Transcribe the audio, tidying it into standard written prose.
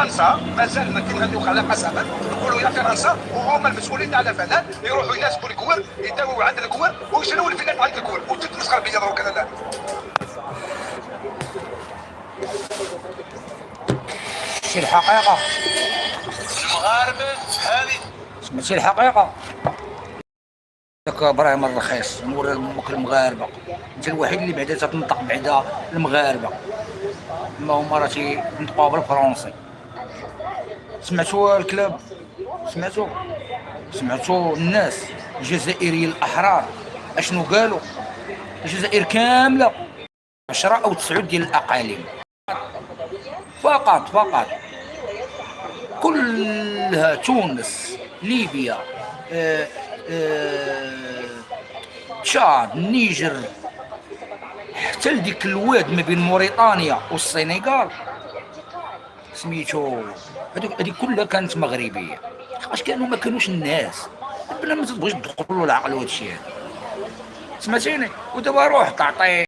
فرنسا مازال ما كنغنيو على قسما نقولوا يا فرنسا وهما المسؤولين على فنان يروحوا يناسبوا الكور يداووا عند الكور ويشروا الفنان عند الكور وتتمسخر بيا دروك انا لا. ماشي الحقيقة، المغاربه هذه ماشي الحقيقة. داك ابراهيم الرخيص مورا المغاربة، انت الوحيد اللي بعدا تنطق بعدا المغاربة، ما هما راه تينطقوها بالفرنسي. سمعتوا الكلاب؟ سمعتوا الناس الجزائريين الأحرار اشنو قالوا؟ الجزائر كاملة 10 أو 9 ديال الأقاليم فقط، كلها تونس، ليبيا، آه، آه، تشاد، النيجر، حتى لديك الواد ما بين موريتانيا والسنغال سميتو، هذيك كلها كانت مغربيه. اش كانوا ما كانوش الناس بلا ما تبغيش تدخلوا العقل وهذا الشيء هذا. سمعتيني؟ ودابا روح تعطي